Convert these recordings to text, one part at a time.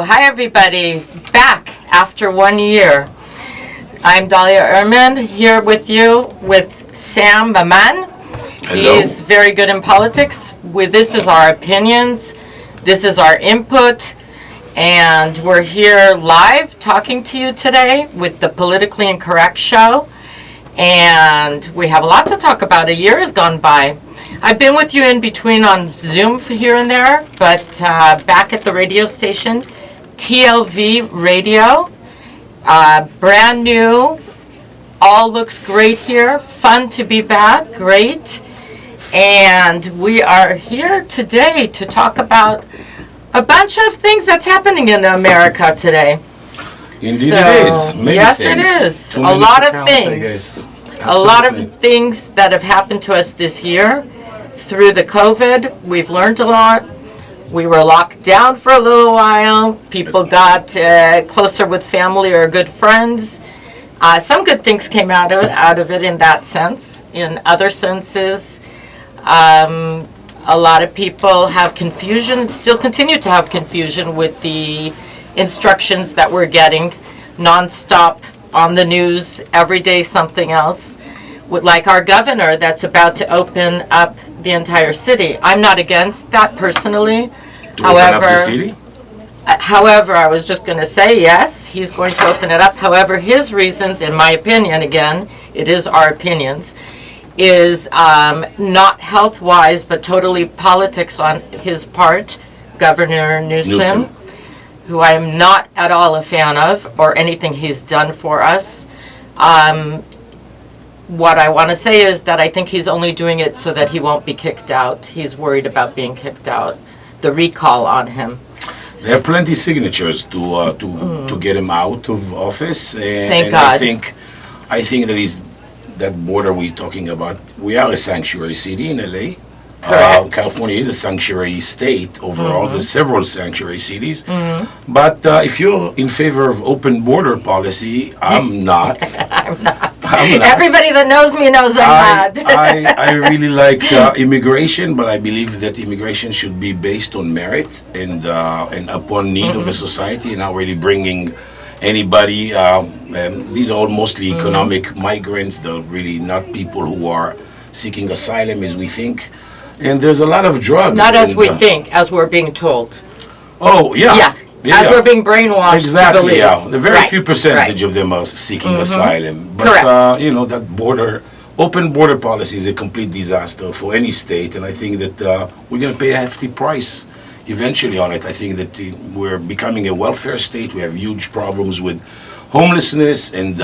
Hi everybody, back after 1 year. I'm Dalia Ehrman here with you with Sam Maman. Hello. He's very good in politics. This is our opinions, this is our input, and we're here live talking to you today with the Politically Incorrect show. And we have a lot to talk about. A year has gone by. I've been with you in between on Zoom here and there, but back at the radio station, TLV Radio, brand new, all looks great here, fun to be back, great. And we are here today to talk about a bunch of things that's happening in America today. Indeed it is. Yes, it is. A lot of things. A lot of things that have happened to us this year. Through the COVID, we've learned a lot. We were locked down for a little while. People got closer with family or good friends. Some good things came out of it in that sense. In other senses, a lot of people have confusion and still continue to have confusion with the instructions that we're getting nonstop on the news, every day something else. Like our governor that's about to open up the entire city. I'm not against that personally. Open up the city? However, I was just going to say, yes, he's going to open it up. However, his reasons, in my opinion, again, it is our opinions, is not health-wise, but totally politics on his part, Governor Newsom, who I am not at all a fan of, or anything he's done for us. What I want to say is that I think he's only doing it so that he won't be kicked out. He's worried about being kicked out. The recall on him. They have plenty of signatures to get him out of office. Thank God. I think that border we're talking about. We are a sanctuary city in LA. Correct. California is a sanctuary state overall. There's several sanctuary cities. But if you're in favor of open border policy, I'm not. I'm not. Everybody that knows me knows I'm not. I really like immigration, but I believe that immigration should be based on merit and upon need of a society, and not really bringing anybody. These are all mostly economic migrants. They're really not people who are seeking asylum as we think. And there's a lot of drugs. Not as we think, as we're being told. Oh, yeah. As we're being brainwashed exactly, to believe. Yeah. The very few percentage of them are seeking asylum. But, Correct. That open border policy is a complete disaster for any state. And I think that we're going to pay a hefty price eventually on it. I think that we're becoming a welfare state. We have huge problems with homelessness and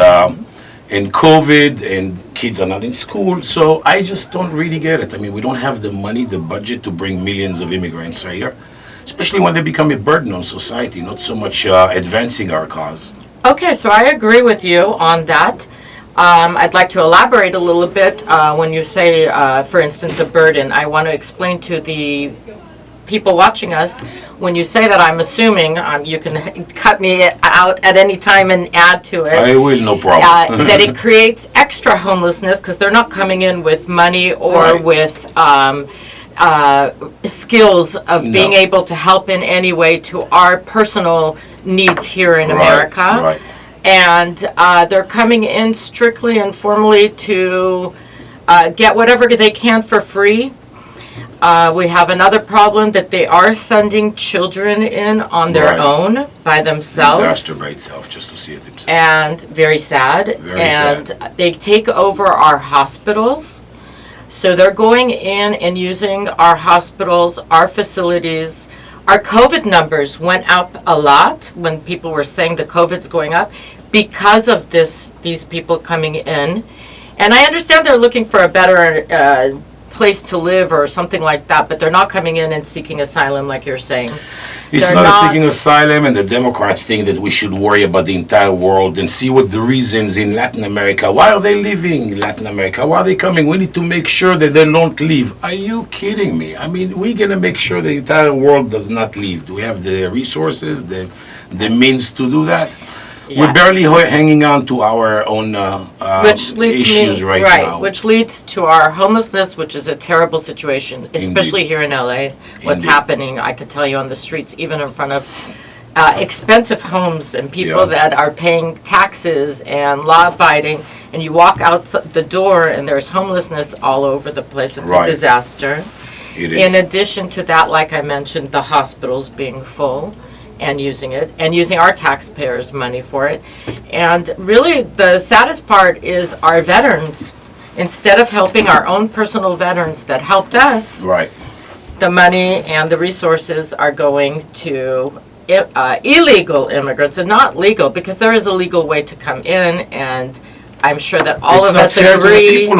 COVID, and kids are not in school. So I just don't really get it. I mean, we don't have the money, the budget to bring millions of immigrants right here, especially when they become a burden on society, not so much advancing our cause. Okay, so I agree with you on that. I'd like to elaborate a little bit when you say, for instance, a burden. I want to explain to the people watching us, when you say that, I'm assuming, you can cut me out at any time and add to it. I will, no problem. That it creates extra homelessness because they're not coming in with money or with skills of being able to help in any way to our personal needs here in America. Right. And they're coming in strictly and formally to get whatever they can for free. We have another problem that they are sending children in on their own by themselves. Disaster by itself, just to see it themselves. And very sad. Very sad. They take over our hospitals. So they're going in and using our hospitals, our facilities. Our COVID numbers went up a lot when people were saying the COVID's going up because of these people coming in. And I understand they're looking for a better place to live or something like that, but they're not coming in and seeking asylum like you're saying. It's not seeking asylum, and the Democrats think that we should worry about the entire world and see what the reasons in Latin America. Why are they leaving Latin America? Why are they coming? We need to make sure that they don't leave. Are you kidding me? I mean, we're going to make sure the entire world does not leave. Do we have the resources, the means to do that? Yeah. We're barely hanging on to our own issues right now. Which leads to our homelessness, which is a terrible situation, especially here in LA. What's happening, I could tell you on the streets, even in front of expensive homes and people Yeah. that are paying taxes and law abiding, and you walk out the door and there's homelessness all over the place. It's Right. a disaster. It In is. addition to that, like I mentioned, the hospitals being full and using our taxpayers' money for it. And really, the saddest part is our veterans. Instead of helping our own personal veterans that helped us, Right. the money and the resources are going to illegal immigrants, and not legal, because there is a legal way to come in, and I'm sure that all It's of not us fair to the agree. people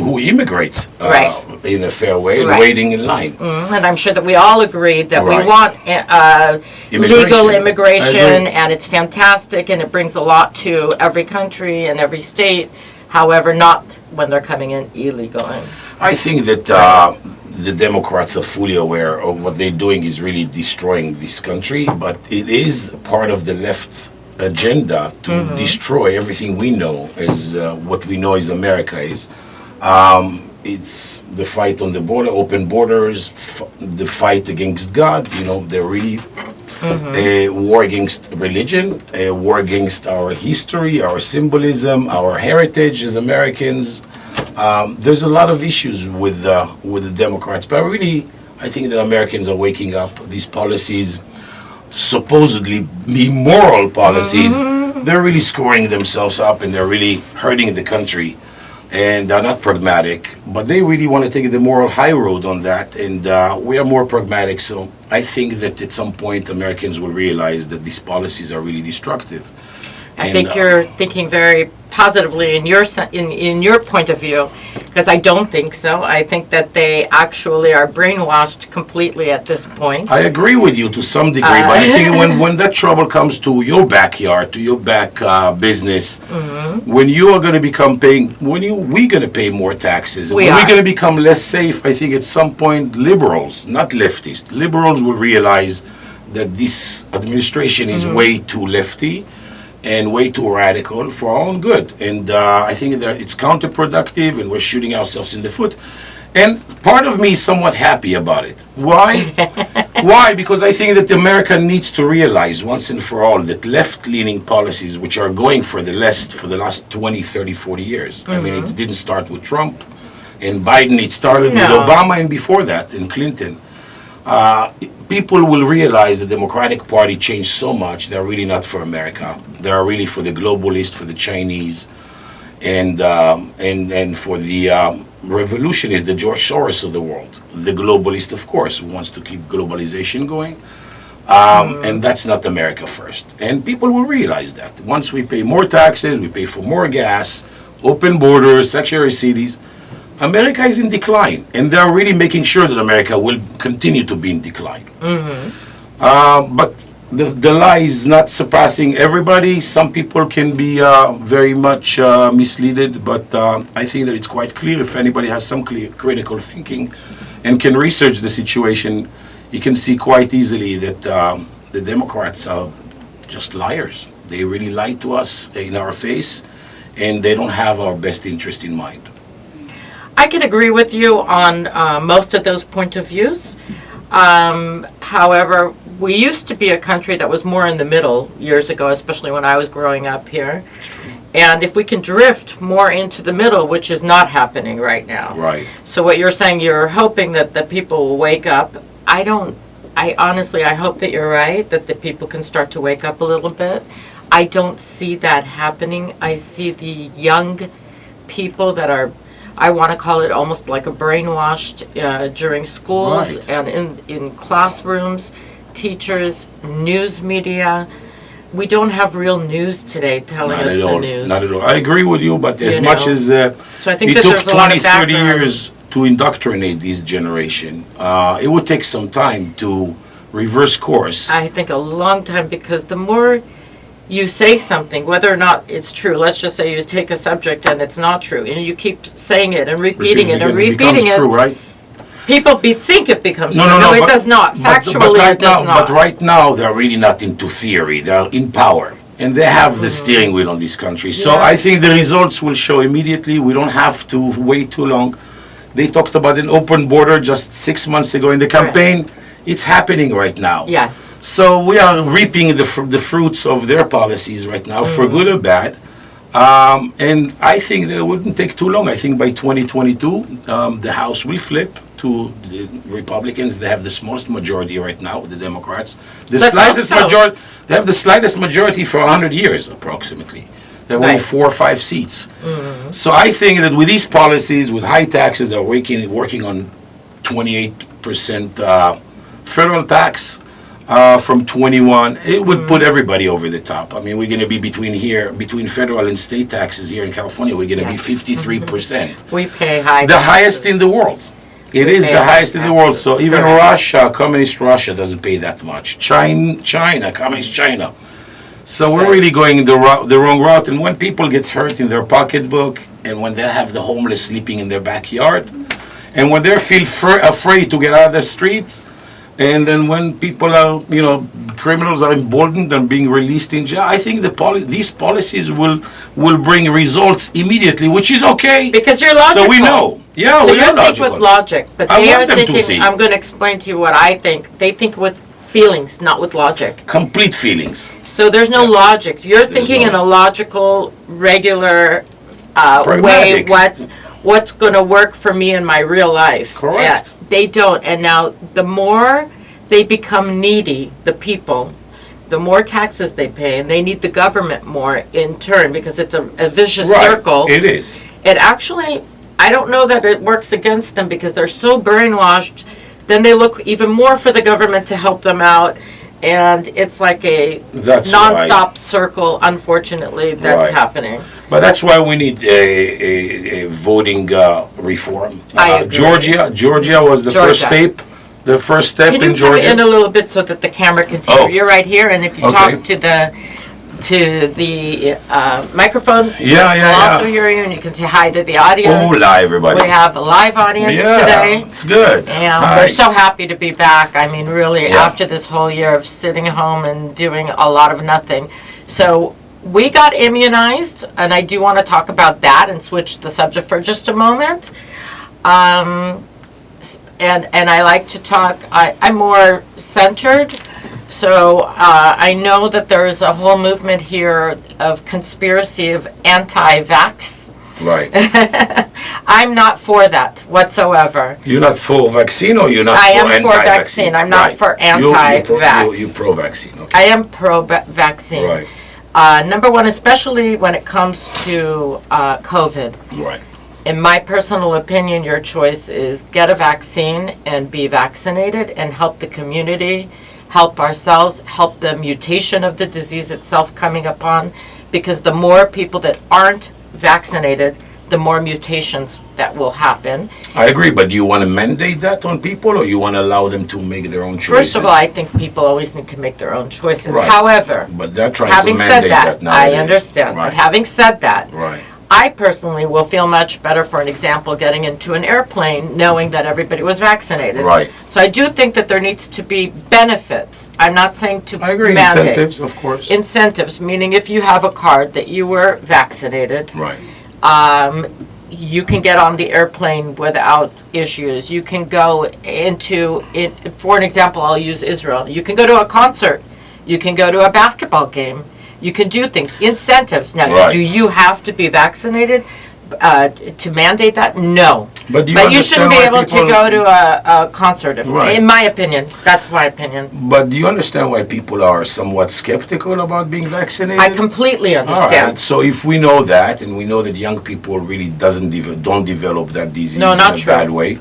who immigrate Right. in a fair way and Right. waiting in line. And I'm sure that we all agree that we Right. want legal I immigration, agree. and it's fantastic, and it brings a lot to every country and every state. However, not when they're coming in illegally. I think that the Democrats are fully aware of what they're doing is really destroying this country, but it is part of the left agenda to destroy everything we know as what we know as America is. It's the fight on the border, open borders, the fight against God. You know, they're really a war against religion, a war against our history, our symbolism, our heritage as Americans. There's a lot of issues with the Democrats, but really, I think that Americans are waking up. These policies, supposedly immoral policies, they're really screwing themselves up, and they're really hurting the country. And they're not pragmatic, but they really want to take the moral high road on that, and we are more pragmatic. So I think that at some point Americans will realize that these policies are really destructive. I think you're thinking very positively in your point of view, because I don't think so. I think that they actually are brainwashed completely at this point. I agree with you to some degree, but I think when that trouble comes to your backyard, to your back business, when you are going to become paying, we're going to pay more taxes, We when are. we're going to become less safe, I think at some point liberals, not leftists, liberals will realize that this administration is way too lefty and way too radical for our own good. And I think that it's counterproductive, and we're shooting ourselves in the foot. And part of me is somewhat happy about it. Why? Why? Because I think that America needs to realize once and for all that left-leaning policies, which are going for the last 20, 30, 40 years. I mean, it didn't start with Trump and Biden. It started with No. Obama, and before that, and Clinton. People will realize the Democratic Party changed so much. They're really not for America. They are really for the globalists, for the Chinese, and for the revolutionists, the George Soros of the world. The globalist, of course, who wants to keep globalization going. And that's not America first. And people will realize that. Once we pay more taxes, we pay for more gas, open borders, sanctuary cities, America is in decline, and they're really making sure that America will continue to be in decline. But the lie is not surpassing everybody. Some people can be very much misleaded, but I think that it's quite clear. If anybody has some critical thinking and can research the situation, you can see quite easily that the Democrats are just liars. They really lie to us in our face, and they don't have our best interest in mind. I can agree with you on most of those point of views. However, we used to be a country that was more in the middle years ago, especially when I was growing up here. And if we can drift more into the middle, which is not happening right now. Right. So what you're saying, you're hoping that the people will wake up. I honestly, I hope that you're right, that the people can start to wake up a little bit. I don't see that happening. I see the young people that are, I want to call it almost like a brainwashed during schools Right. and in classrooms, teachers, news media. We don't have real news today telling Not us at the all. news. Not at all. I agree with you, but as You much know. as So I think it that took there's a lot 20, of 30 background. years to indoctrinate this generation, it would take some time to reverse course. I think a long time, because the more you say something, whether or not it's true, let's just say you take a subject and it's not true, and you keep saying it and repeating it and becomes repeating true, it, right? people think it becomes No, true. no, no. it but- does not. but Factually, right it does now, not. But right now, they're really not into theory. They're in power. And they have the steering wheel on this country. So Yes. I think the results will show immediately. We don't have to wait too long. They talked about an open border just 6 months ago in the campaign. It's happening right now. Yes. So we are reaping the fruits of their policies right now, for good or bad. And I think that it wouldn't take too long. I think by 2022, the House will flip to the Republicans. They have the smallest majority right now, the Democrats. The Let's slightest hope so. majority. They have the slightest majority for 100 years, approximately. They have only Right. 4 or 5 seats. So I think that with these policies, with high taxes, they're working on 28% federal tax. From 21, it would put everybody over the top. I mean, we're going to be between federal and state taxes here in California, we're going to be Yes. 53%. We pay high The taxes. highest in the world. It We is pay the high highest in the world. So taxes, even correct. Russia, communist Russia, doesn't pay that much. China, communist China. So we're Right. really going the wrong route. And when people gets hurt in their pocketbook, and when they have the homeless sleeping in their backyard, and when they feel afraid to get out of the streets, and then when people are, criminals are emboldened and being released in jail, I think these policies will bring results immediately, which is okay. Because you're logical. So we know. Yeah, So we you are think logical. with logic, but I they are want them to thinking, see. I'm going to explain to you what I think. They think with feelings, not with logic. Complete feelings. So there's no logic. You're thinking no- in a logical, regular way, Pragmatic. what's going to work for me in my real life. Correct. Yeah, they don't. And now the more they become needy, the people, the more taxes they pay, and they need the government more in turn, because it's a vicious circle. It is. It actually, I don't know that it works against them, because they're so brainwashed. Then they look even more for the government to help them out, and it's like a That's nonstop circle, unfortunately, that's Right. happening. But that's why we need a voting reform. I agree. Georgia was the first Georgia. step. The first step Can in you come Georgia. in a little bit so that the camera can see you? Oh. You're right here, and if you Okay. talk to the microphone, Yeah, we'll yeah, also yeah. hear you, and you can say hi to the audience. Hola, everybody. We have a live audience Yeah, today. it's good. And Hi. we're so happy to be back. I mean, really, Yeah. after this whole year of sitting home and doing a lot of nothing. So we got immunized, and I do want to talk about that and switch the subject for just a moment. And I like to talk, I'm more centered. So I know that there is a whole movement here of conspiracy of anti-vax. Right. I'm not for that whatsoever. You're not for vaccine, or you're not I for am for anti-vaccine? vaccine. I'm not Right. for You anti-vax. pro-vaccine. Okay. I am pro-vaccine. Right. Number one, especially when it comes to COVID. Right. In my personal opinion, your choice is get a vaccine and be vaccinated and help the community, help ourselves, help the mutation of the disease itself coming upon, because the more people that aren't vaccinated, the more mutations that will happen. I agree, but do you want to mandate that on people, or you want to allow them to make their own choices? First of all, I think people always need to make their own choices. Right. However, But they're trying having to said mandate that, that I nowadays. understand. Right. But having said that, Right. I personally will feel much better, for an example, getting into an airplane knowing that everybody was vaccinated. Right. So I do think that there needs to be benefits. I'm not saying to I agree. mandate. Incentives, of course. Incentives, meaning if you have a card that you were vaccinated, Right. you can get on the airplane without issues. You can go into it. For an example, I'll use Israel. You can go to a concert. You can go to a basketball game. You can do things. Incentives. Now, Right. do you have to be vaccinated to mandate that? No. But You shouldn't be able to go to a concert, Right. in my opinion. That's my opinion. But do you understand why people are somewhat skeptical about being vaccinated? I completely All understand. right. So if we know that, and we know that young people really don't develop that disease No, not in a true. bad way.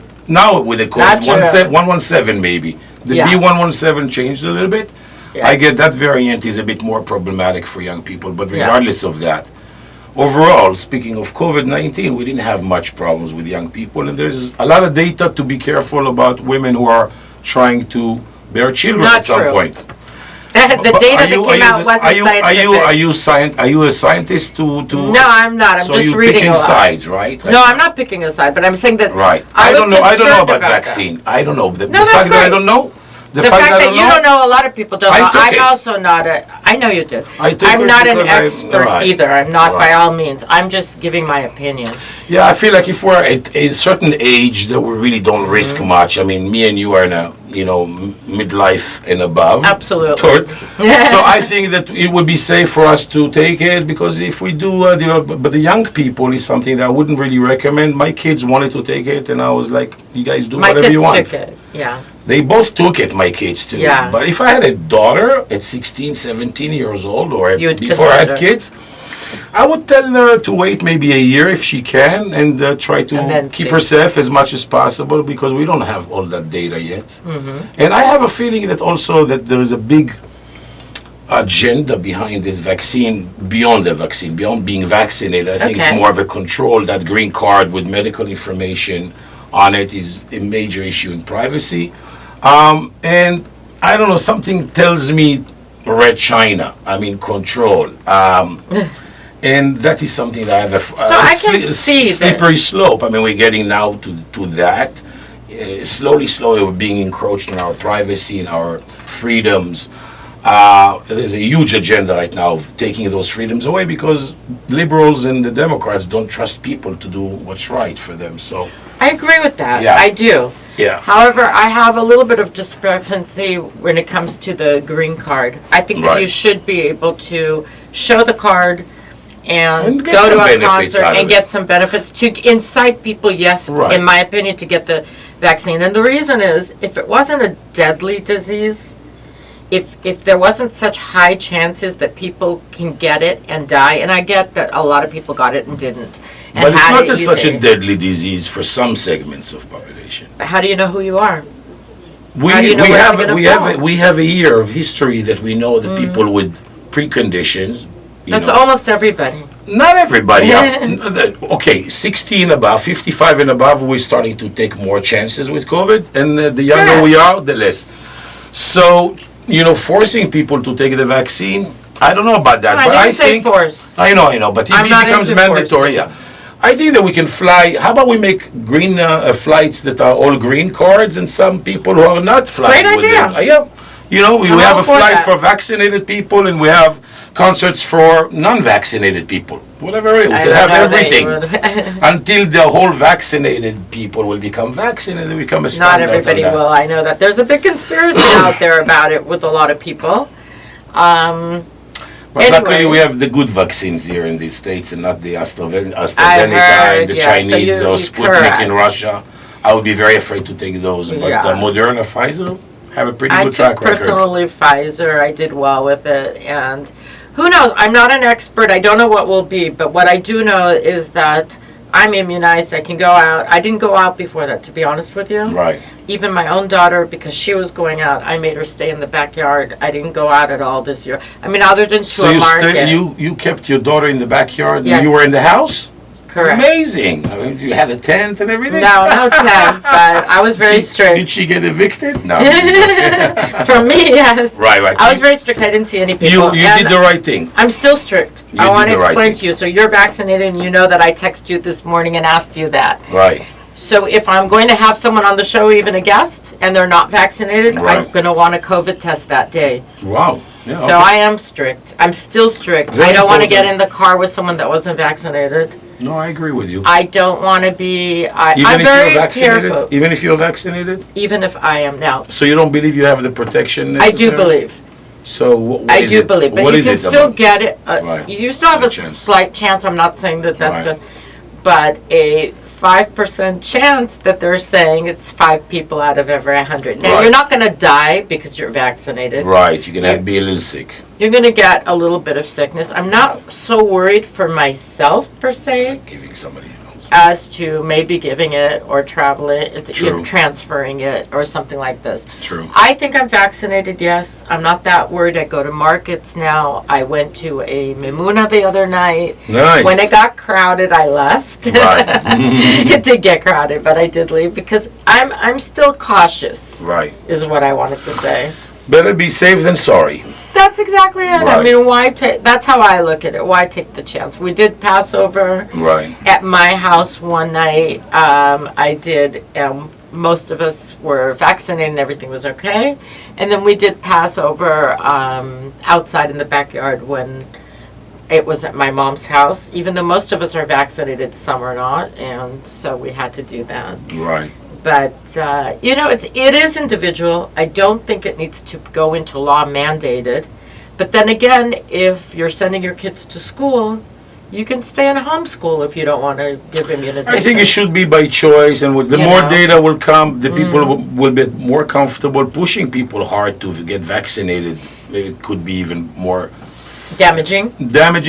Now with the Not COVID, true. 117 maybe. The Yeah. B117 changed a little bit. Yeah. I get that variant is a bit more problematic for young people, but Yeah. regardless of that, overall, speaking of COVID-19, we didn't have much problems with young people, and there's a lot of data to be careful about women who are trying to bear children Not at some true. point. The But data are you- that came out wasn't scientific. Are you a scientist to No, I'm not. I'm so just you're reading picking a lot. sides, right? No, I'm not picking a side, but I'm saying that Right. I I was don't know. I don't know concerned about about that. vaccine. I don't know. The No, that's fact that I great. don't know The fact that you don't know, a lot of people don't know. I'm also not I know you did. I'm not an expert either. I'm not by all means. I'm just giving my opinion. Yeah, I feel like if we're at a certain age that we really don't risk much. I mean, me and you are in a, midlife and above. Absolutely. So I think that it would be safe for us to take it, because if we do, but the young people is something that I wouldn't really recommend. My kids wanted to take it, and I was like, you guys do whatever you want. My kids took it, yeah. They both took it, my kids too. Yeah. But if I had a daughter at 16, 17 years old, or before I had kids, I would tell her to wait maybe a year if she can, and try to keep herself as much as possible, because we don't have all that data yet. Mm-hmm. And I have a feeling that also that there is a big agenda behind this vaccine, beyond the vaccine, beyond being vaccinated. I think it's more of a control. That green card with medical information on it is a major issue in privacy. And I don't know, something tells me Red China, control. And that is something that I have a slippery slope. We're getting now to that. Slowly, we're being encroached on our privacy and our freedoms. There's a huge agenda right now of taking those freedoms away, because liberals and the Democrats don't trust people to do what's right for them. So I agree with that. Yeah. I do. Yeah. However, I have a little bit of discrepancy when it comes to the green card. I think that you should be able to show the card and go to a concert and get some benefits to incite people, in my opinion, to get the vaccine. And the reason is, if it wasn't a deadly disease, if there wasn't such high chances that people can get it and die, and I get that a lot of people got it and didn't. And but it's not such a deadly disease for some segments of population. But how do you know who you are? We have a year of history that we know that people with preconditions. That's almost everybody. Not everybody. 16 above, 55 and above, we're starting to take more chances with COVID, and the younger we are, the less. So, forcing people to take the vaccine, I don't know about that. But I think force. I know, but if it becomes mandatory, I think that we can fly. How about we make green flights that are all green cards, and some people who are not flying Great with idea. them. We have a flight for vaccinated people, and we have concerts for non-vaccinated people. Whatever it is, we can have everything until the whole vaccinated people will become vaccinated and become a standard. Not everybody will. I know that. There's a big conspiracy out there about it with a lot of people. But luckily, we have the good vaccines here in the States, and not the AstraZeneca and the Chinese or Sputnik in Russia. I would be very afraid to take those. But Moderna, Pfizer have a pretty good track record. I took personally Pfizer. I did well with it. And who knows? I'm not an expert. I don't know what will be. But what I do know is that I'm immunized. I can go out. I didn't go out before that, to be honest with you. Right. Even my own daughter, because she was going out, I made her stay in the backyard. I didn't go out at all this year. Other than to a market. So you kept your daughter in the backyard, and you were in the house? Correct. Amazing. You had a tent and everything? No tent, but I was very strict. Did she get evicted? No. From me, yes. Right. I was very strict. I didn't see any people. You did the right thing. I'm still strict. I want to explain to you. So you're vaccinated, and you know that I texted you this morning and asked you that. Right. So if I'm going to have someone on the show, even a guest, and they're not vaccinated, I'm going to want a COVID test that day. Wow. Yeah, so I am strict. I'm still strict. I don't want to get in the car with someone that wasn't vaccinated. No, I agree with you. I don't want to be. I'm very careful. Even if you're vaccinated? Even if I am now. So you don't believe you have the protection necessary? I do believe. So what I do believe, but you can still get it. Right. You still have a slight chance. I'm not saying that that's good, but a 5% chance that they're saying it's 5 people out of every 100. Now you're not going to die because you're vaccinated. Right. You're going to be a little sick. You're going to get a little bit of sickness. I'm not so worried for myself per se. Giving somebody else. As to maybe giving it or traveling, transferring it or something like this. True. I think I'm vaccinated, yes. I'm not that worried. I go to markets now. I went to a Mimuna the other night. Nice. When it got crowded, I left. Right. It did get crowded, but I did leave because I'm still cautious. Right. Is what I wanted to say. Better be safe than sorry. That's exactly it. Right. I mean, why take? That's how I look at it. Why take the chance? We did Passover right at my house one night. I did most of us were vaccinated and everything was okay. And then we did Passover outside in the backyard when it was at my mom's house, even though most of us are vaccinated, some are not, and so we had to do that. Right. But it is individual. I don't think it needs to go into law mandated. But then again, if you're sending your kids to school, you can stay in a homeschool if you don't want to give immunization. I think it should be by choice, and with the more data will come, the people will be more comfortable pushing people hard to get vaccinated. It could be even more damaging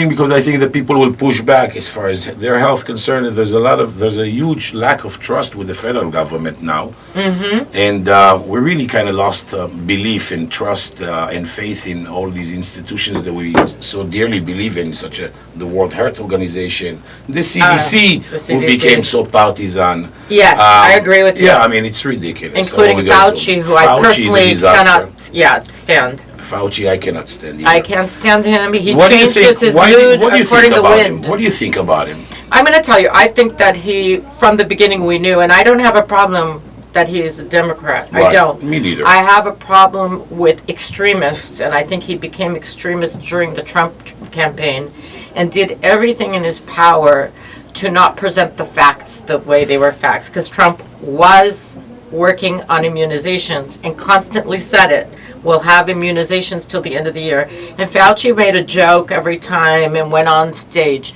because I think that people will push back as far as their health concerned. There's a huge lack of trust with the federal government now, and we really kind of lost belief and trust and faith in all these institutions that we so dearly believe in, such as the World Health Organization, the CDC, who became so partisan. Yes, I agree with you. Yeah, I mean, it's ridiculous. Including Fauci, who I personally cannot stand. Fauci, I cannot stand either. I can't stand him. He changes his mood according to wind. What do you think about him? I'm going to tell you, I think that he, from the beginning we knew, and I don't have a problem that he is a Democrat. Right. I don't. Me neither. I have a problem with extremists, and I think he became extremist during the Trump campaign and did everything in his power to not present the facts the way they were facts, because Trump was working on immunizations and constantly said it. We'll have immunizations till the end of the year. And Fauci made a joke every time and went on stage.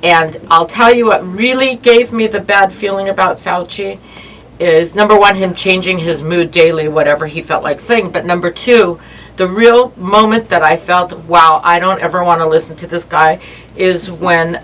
And I'll tell you what really gave me the bad feeling about Fauci is, number one, him changing his mood daily, whatever he felt like saying. But number two, the real moment that I felt, wow, I don't ever want to listen to this guy, is when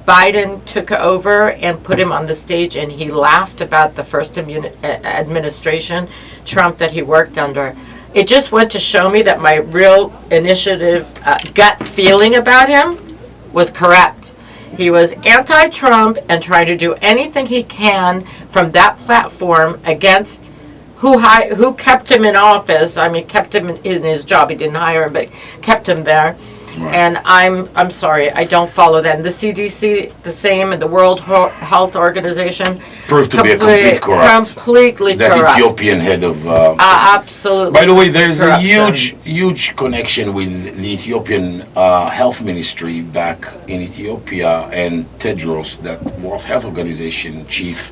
Biden took over and put him on the stage and he laughed about the first administration, Trump, that he worked under. It just went to show me that my real initiative gut feeling about him was correct. He was anti-Trump and trying to do anything he can from that platform against who kept him in office. I mean, kept him in his job. He didn't hire him, but kept him there. Right. And I'm sorry, I don't follow that. And the CDC, the same, and the World Health Organization proved to be a complete corrupt. Completely that corrupt. That Ethiopian head of. Absolutely. By the way, there's a huge connection with the Ethiopian health ministry back in Ethiopia and Tedros, that World Health Organization chief,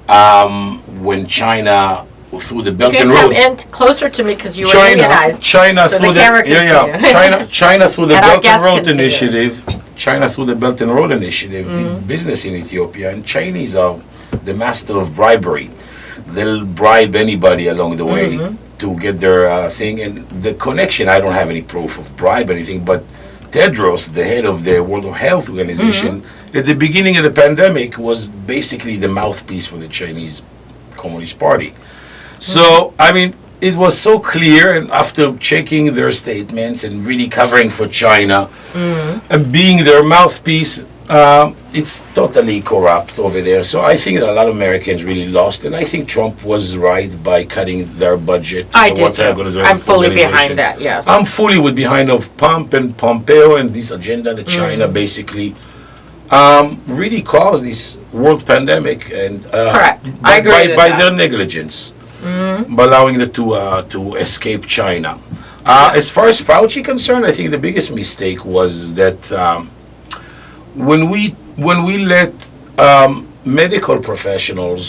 when China. Through the Belt and Road. You can come in closer to me because you were immunized. China so through China through the Belt and Road Initiative. China through the Belt and Road Initiative did business in Ethiopia, and Chinese are the master of bribery. They'll bribe anybody along the way to get their thing. And the connection, I don't have any proof of bribe or anything, but Tedros, the head of the World Health Organization, at the beginning of the pandemic was basically the mouthpiece for the Chinese Communist Party. So, I mean, it was so clear, and after checking their statements and really covering for China and being their mouthpiece, it's totally corrupt over there. So I think that a lot of Americans really lost, and I think Trump was right by cutting their budget. I'm fully behind that, yes. I'm fully behind of Trump and Pompeo and this agenda that China basically really caused this world pandemic, and correct. I agree by their negligence. By allowing them to escape China. As far as Fauci concerned, I think the biggest mistake was that when we let medical professionals,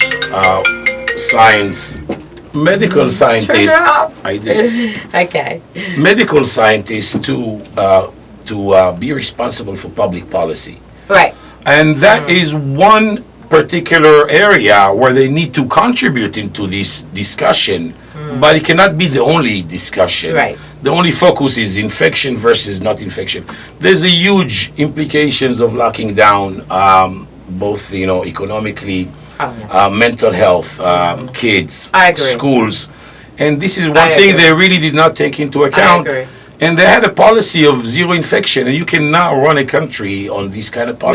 medical scientists, I did. Okay. Medical scientists to be responsible for public policy. Right. And that is one particular area where they need to contribute into this discussion, but it cannot be the only discussion. Right. The only focus is infection versus not infection. There's a huge implications of locking down both, economically, mental health, kids, schools, and this is one thing they really did not take into account. I agree. And they had a policy of zero infection, and you cannot run a country on this kind of policy.